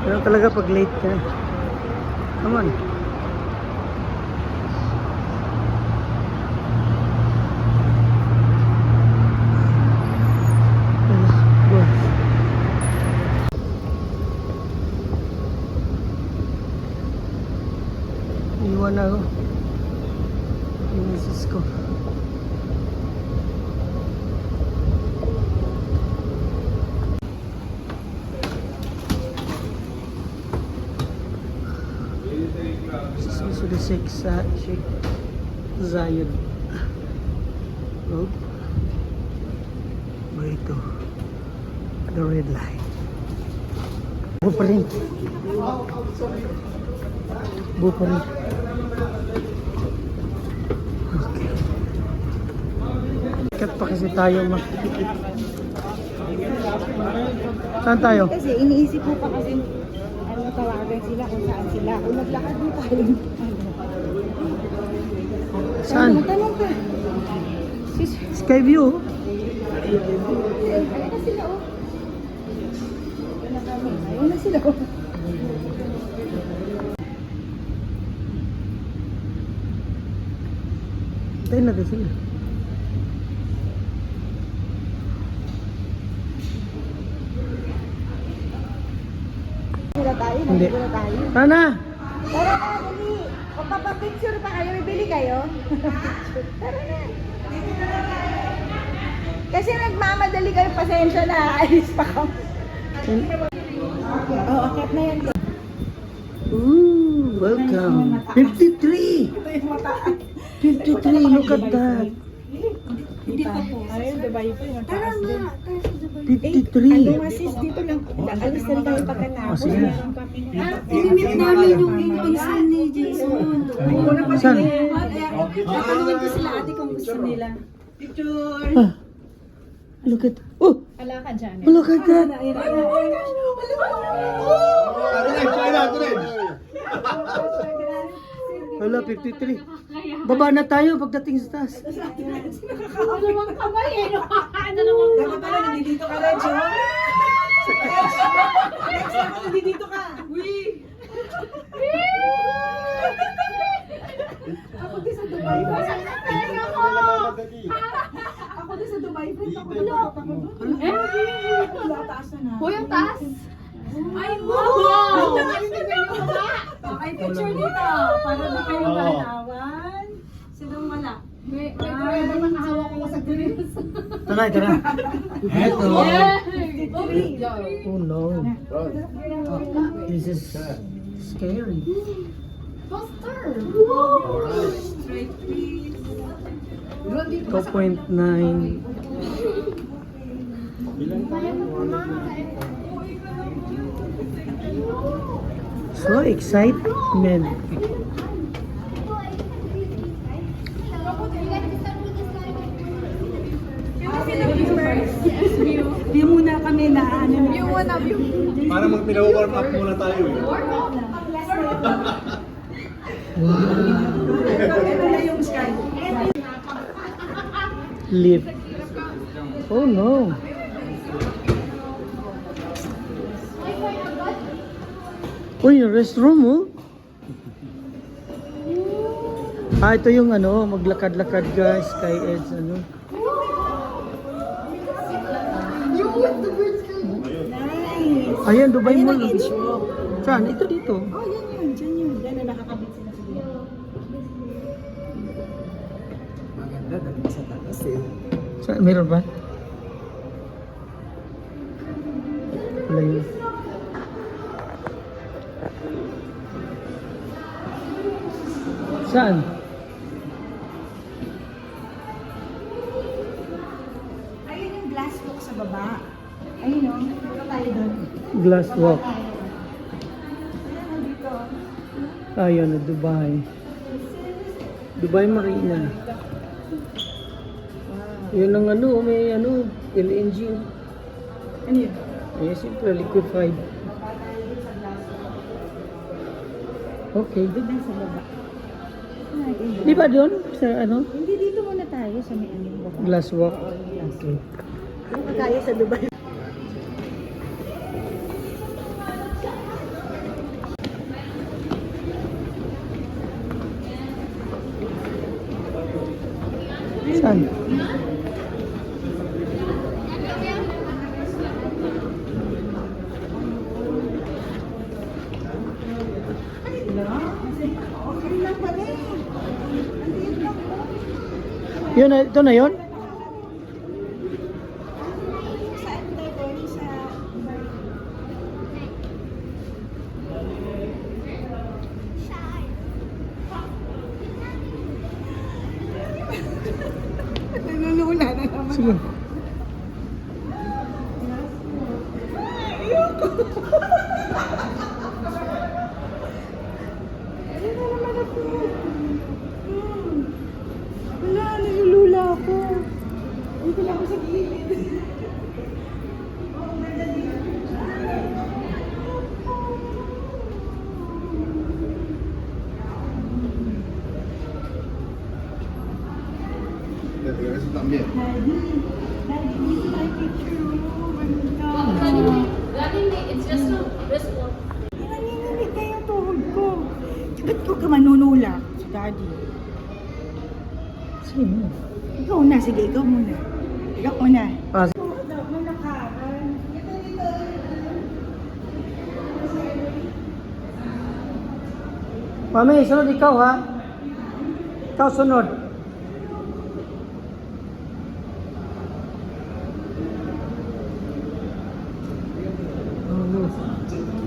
Pero talaga pag late ka. Come on. Iwan ako. Yung misis ko. Susunod 6 sa Sheikh Zayed Road. Way to the red line. Bu pa rin. Bu pa rin. Okay. Ikat pa kasi tayo makikip. Saan tayo? Kasi iniisip mo pa kasi tawagan sila kung saan sila. Kung naglakad mo tayo. Saan? Tanong ka. Skyview. Ayun na sila oh. Ayun na sila oh. Tayo natin sila. Sila tayo, Hindi. nandito na tayo. Tara! Tara na, dali. Magpapapicture pa kayo, bibili kayo. Tara na. Kasi nagmamadali kayo, pasensya na. Ayos pa kami. Oo, akit na yan. Ooh, welcome. 53! 53, look at that. Hindi pa po. Ayun, Dubai po yung taas din. 53. Ano masis dito lang. Alis na rin kami pagkatapos. sige. Meron kami. Inimit namin yung pinsan ni Jason. Saan? Tatanungin ko sila ate kung gusto nila. Picture! Ah, look at, oh, Wala ka dyan. look at that. Wala, 53. Baba na tayo pagdating sa taas. Dalawang kamay eh. Dapat pala nandito ka, Reg, oh. Next time, nandito ka. Uy! Ako din sa Dubai. Ako din sa Dubai. Wala, taas na na. Hoy, ang taas. Ay, wow! Okay, picture dito. Para na kayo malawan. Sinong wala? May prueba makahawak ko sa grills. Tara, tara. Eto. Oh no. This is scary. Poster. Straight, please. 2.9. So excitement. View muna kami na ano. View muna, view. Parang mag-warm up muna tayo eh. Ito na yung sky. Lift. Oh no. Uy, yung restroom oh. Ah, ito yung ano, maglakad-lakad guys kay Ed's ano. Nice. Ayan, Dubai Ayan Mall. ang edge mo. Saan? Ito dito. Oh, yan yun. Diyan yun. Yan na nakakabit sila sa dito. Maganda. Dali sa taas eh. Saan? Meron ba? Wala yun. Saan? Ayun yung glass book sa baba. Ayun o. Punta tayo doon. Glass walk. Ayan, nandito. Ayun na Dubai. Dubai Marina. Yun ang ano, may ano, LNG. Ano yun? Eh, siyempre liquefied. Okay. Doon lang sa baba. Natin doon. Di ba doon? Sa ano? Hindi, dito muna tayo sa may ano baba. Glass walk. Okay. Kaya sa Dubai. Saan? Okay lang pala eh. Andiyan lang po. Yun na, ito na yun? Saan tayo doon sa... Nalulula na naman. Sige. Ayun na naman ako. Wala, nalulula ako. Dito lang ako sa gilid. Eso también. It's just a wristwatch. Nanginginig na yung tuhod ko. Ba't ko ka manunulak, Daddy? Sige mo. Ikaw na, sige, ikaw muna. Ikaw muna. Ah, Mami, sunod ikaw ha. Ikaw sunod.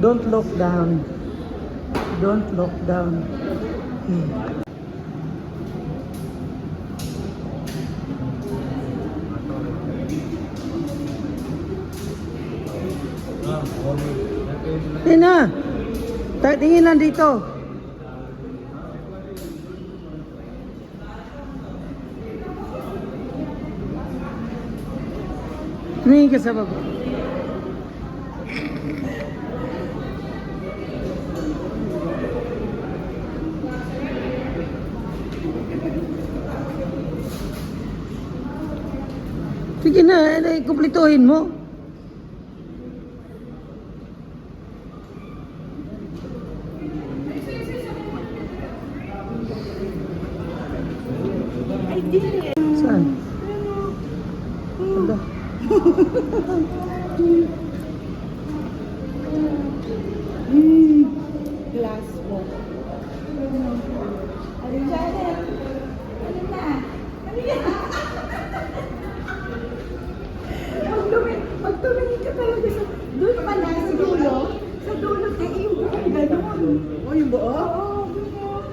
Don't look down. Don't look down. Tina, tingin lang dito. Tingin ka sa baba. Sige na, kumplituhin mo. Ay, di. Saan? Ito. Glass walk. Alin Janet? Alin na? Alin na? Pag tumingin ka talaga sa... Doon pa na sa dulo. Sa dulo ka yung buong ganun. O yung buo? Oo, buo.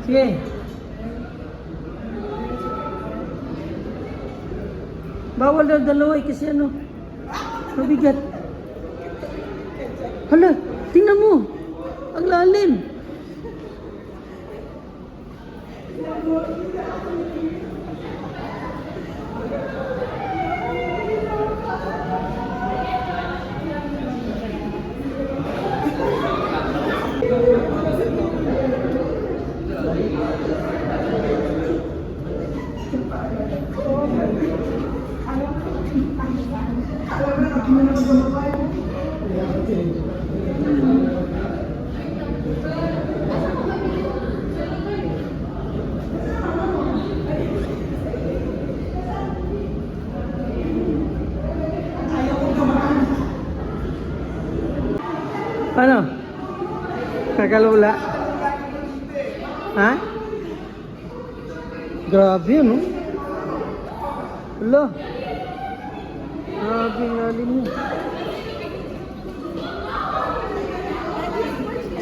Sige. Bawal na dalawa kasi ano. Mabigat. Hala, tingnan mo. Ang lalim. Ano? Kakalula? Ha? Grabe yun, no? Hala. Grabe yung lalim mo.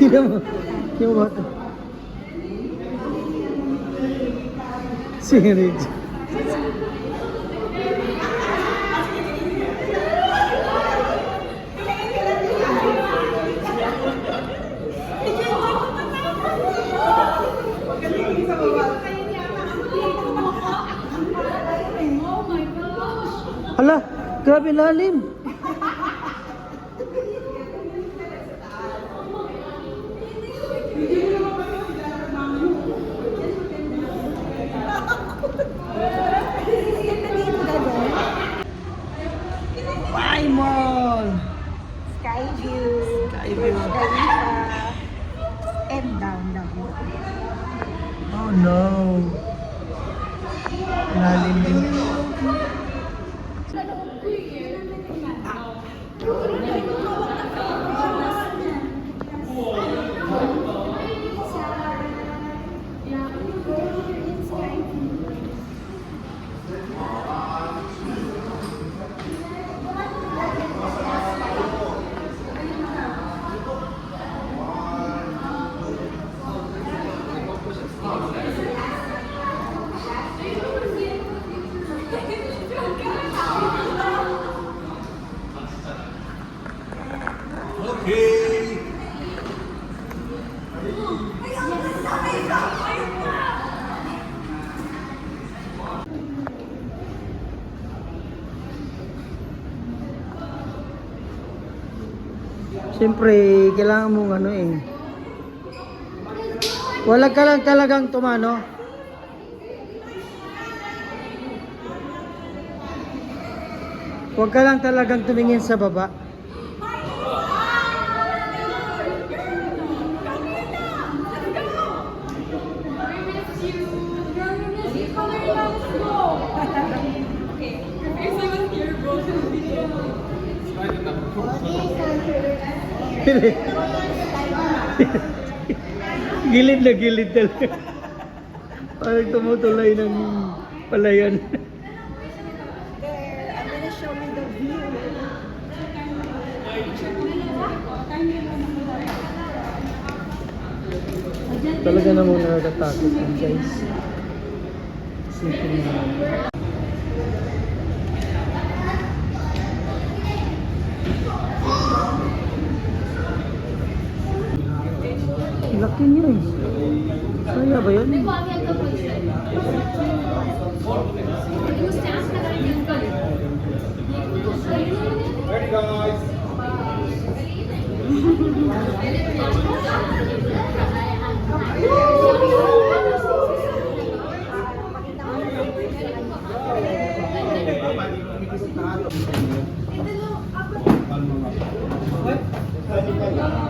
Tignan mo. Tignan mo ba? Si Rich. Hala, grabe lalim. Bye, Mall! Sky view. Sky view. Khalifa. And down. Oh no. Lalim din. Okay. Siyempre, kailangan mong ano eh. Wala ka lang talagang tumano. Huwag ka lang talagang tumingin sa baba. Gilid na gilid talaga. Parang tumutulay ng palayan. There, I'm gonna show you the view. Talaga namang nakakatakot yan, guys. Isipin mo naman. Laki niya eh. Kaya ba yun? Ready, guys?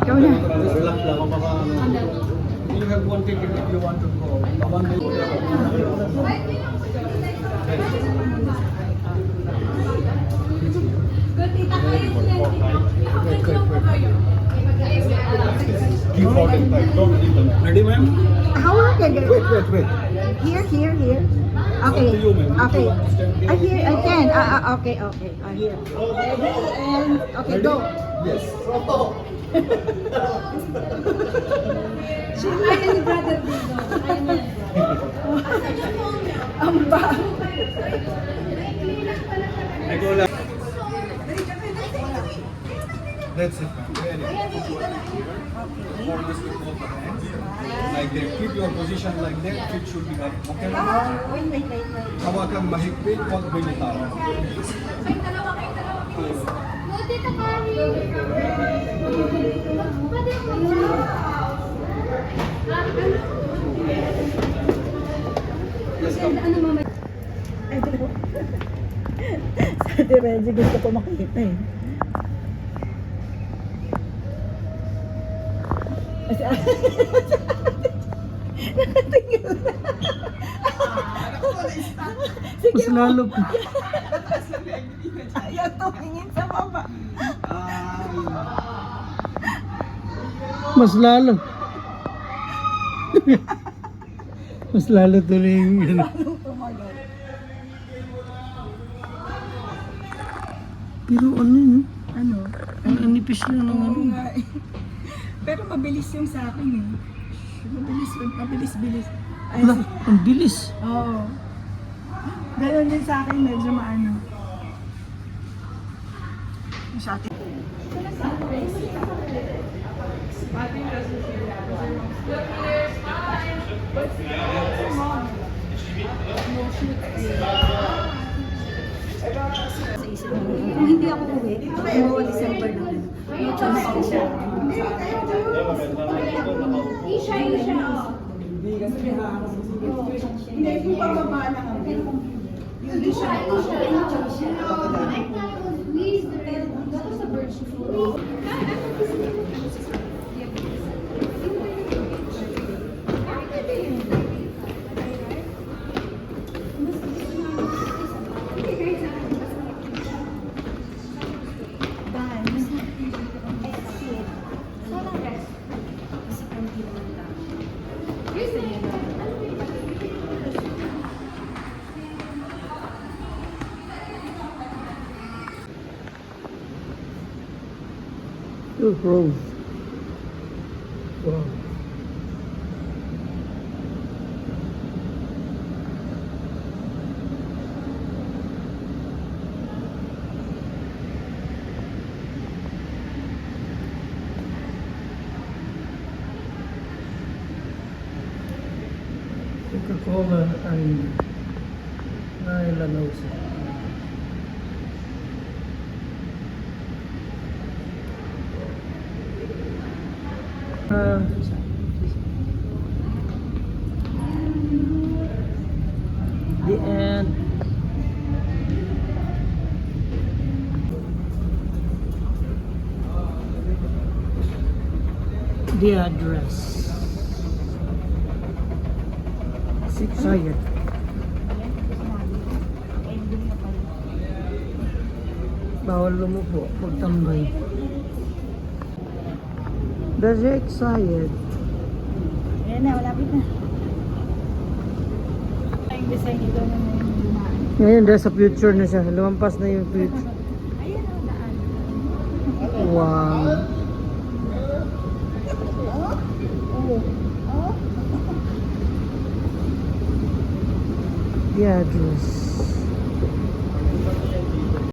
Ikaw na. Relax lang. Baka you have one ticket if you want to go. One Give out in time. Don't leave them. Ready, ma'am? How long can you? Wait. Here. Okay. Up to you, ma'am. Okay. Here, I can. Okay. Here. Ready, and, okay, go. Yes. Ayan ni Brother Dino. Ang ba? Go lang. That's it. Very good. Hold this with both the hands. Like that. Keep your position like that. Feet should be up. Okay, ma'am? Wait. Hawakan mahigpit, huwag binitawan. Tita Kari. Sa Direnzi gusto ko makita eh. Nakatingin na. Mas lalo pa. Ayaw tumingin sa baba. Mas lalo. Mas lalo tuloy yung ano. Tumagal. Pero ano yun? Ano? Ang nipis lang ng ano. Oo nga eh. Pero mabilis yung sa akin eh. Mabilis. Ay, Wala, ang bilis. oo. Ganon din sa akin, medyo maano. Sa atin. Kung hindi ako uwi, no December na. No chance ko siya. Isha, Isha. Hindi, yung pababa lang ang yung di siya. I thought it was Louise the Red. That was a bird school. Oh, Rose. Wow. Coca-Cola ay Lanosa. The end. The address. Sayad. Bawal lumupo, magtambay. That's excited. Ayan na, malapit na. Yung design nito na yung dumaan. Ngayon, dahil sa future na siya. Lumampas na yung future. Ayan ang daan. Wow. The address.